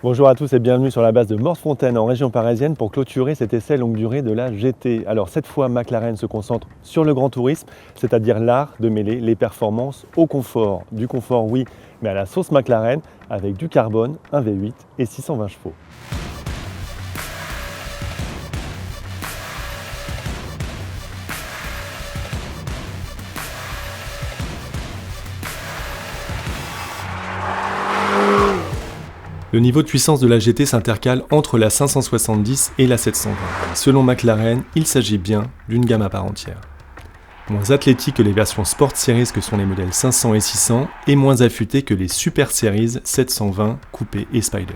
Bonjour à tous et bienvenue sur la base de Mortefontaine en région parisienne pour clôturer cet essai longue durée de la GT. Alors cette fois, McLaren se concentre sur le grand tourisme, c'est-à-dire l'art de mêler les performances au confort. Du confort oui, mais à la sauce McLaren avec du carbone, un V8 et 620 chevaux. Le niveau de puissance de la GT s'intercale entre la 570 et la 720. Selon McLaren, il s'agit bien d'une gamme à part entière. Moins athlétique que les versions Sport Series que sont les modèles 500 et 600 et moins affûté que les Super Series 720, Coupé et Spider.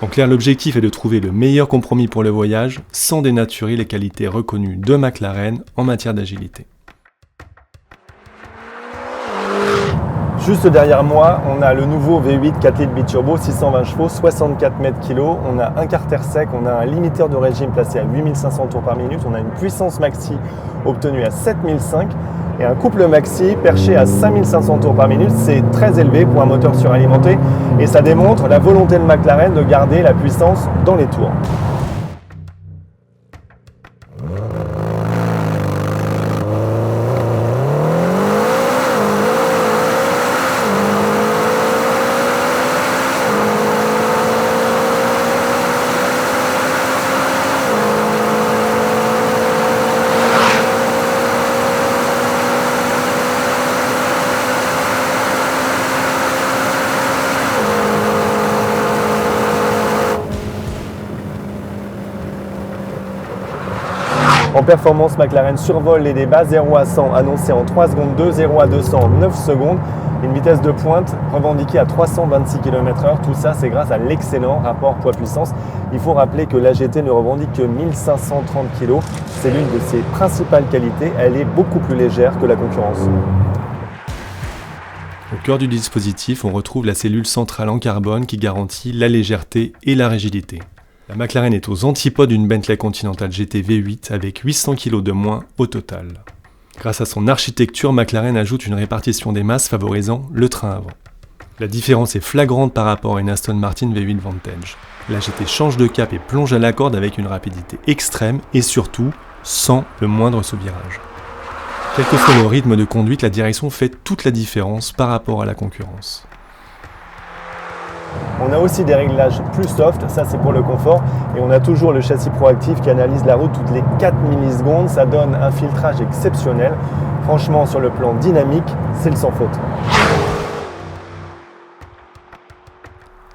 En clair, l'objectif est de trouver le meilleur compromis pour le voyage sans dénaturer les qualités reconnues de McLaren en matière d'agilité. Juste derrière moi, on a le nouveau V8 4 litres biturbo, 620 chevaux, 64 mètres kg. On a un carter sec, on a un limiteur de régime placé à 8500 tours par minute. On a une puissance maxi obtenue à 7005 et un couple maxi perché à 5500 tours par minute. C'est très élevé pour un moteur suralimenté et ça démontre la volonté de McLaren de garder la puissance dans les tours. En performance, McLaren survole les débats, 0 à 100 annoncé en 3 secondes 2, 0 à 200 en 9 secondes. Une vitesse de pointe revendiquée à 326 km/h. Tout ça, c'est grâce à l'excellent rapport poids-puissance. Il faut rappeler que la GT ne revendique que 1530 kg. C'est l'une de ses principales qualités. Elle est beaucoup plus légère que la concurrence. Au cœur du dispositif, on retrouve la cellule centrale en carbone qui garantit la légèreté et la rigidité. La McLaren est aux antipodes d'une Bentley Continental GT V8 avec 800 kg de moins au total. Grâce à son architecture, McLaren ajoute une répartition des masses favorisant le train avant. La différence est flagrante par rapport à une Aston Martin V8 Vantage. La GT change de cap et plonge à la corde avec une rapidité extrême et surtout sans le moindre saut-virage. Quel que soit le rythme de conduite, la direction fait toute la différence par rapport à la concurrence. On a aussi des réglages plus soft, ça c'est pour le confort, et on a toujours le châssis proactif qui analyse la route toutes les 4 millisecondes, ça donne un filtrage exceptionnel. Franchement, sur le plan dynamique, c'est le sans faute.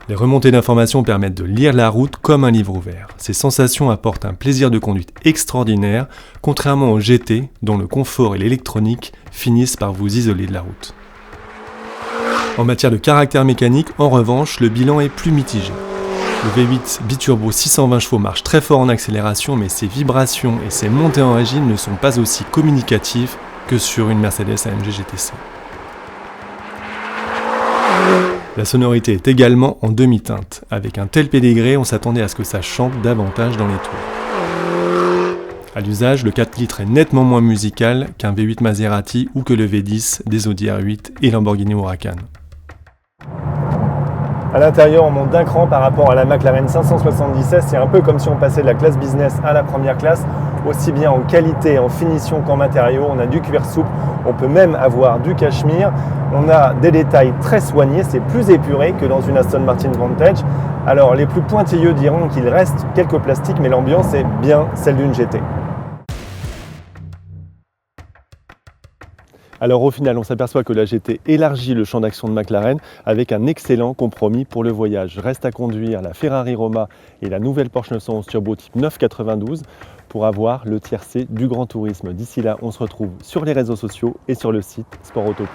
Les remontées d'informations permettent de lire la route comme un livre ouvert. Ces sensations apportent un plaisir de conduite extraordinaire, contrairement au GT, dont le confort et l'électronique finissent par vous isoler de la route. En matière de caractère mécanique, en revanche, le bilan est plus mitigé. Le V8 biturbo 620 chevaux marche très fort en accélération, mais ses vibrations et ses montées en régime ne sont pas aussi communicatives que sur une Mercedes AMG GTC. La sonorité est également en demi-teinte. Avec un tel pédigré, on s'attendait à ce que ça chante davantage dans les tours. À l'usage, le 4 litres est nettement moins musical qu'un V8 Maserati ou que le V10 des Audi R8 et Lamborghini Huracan. À l'intérieur, on monte d'un cran par rapport à la McLaren 577. C'est un peu comme si on passait de la classe business à la première classe, aussi bien en qualité, en finition qu'en matériaux. On a du cuir souple, on peut même avoir du cachemire. On a des détails très soignés, c'est plus épuré que dans une Aston Martin Vantage. Alors les plus pointilleux diront qu'il reste quelques plastiques, mais l'ambiance est bien celle d'une GT. Alors au final, on s'aperçoit que la GT élargit le champ d'action de McLaren avec un excellent compromis pour le voyage. Reste à conduire la Ferrari Roma et la nouvelle Porsche 911 Turbo Type 992 pour avoir le tiercé du grand tourisme. D'ici là, on se retrouve sur les réseaux sociaux et sur le site sportauto.fr.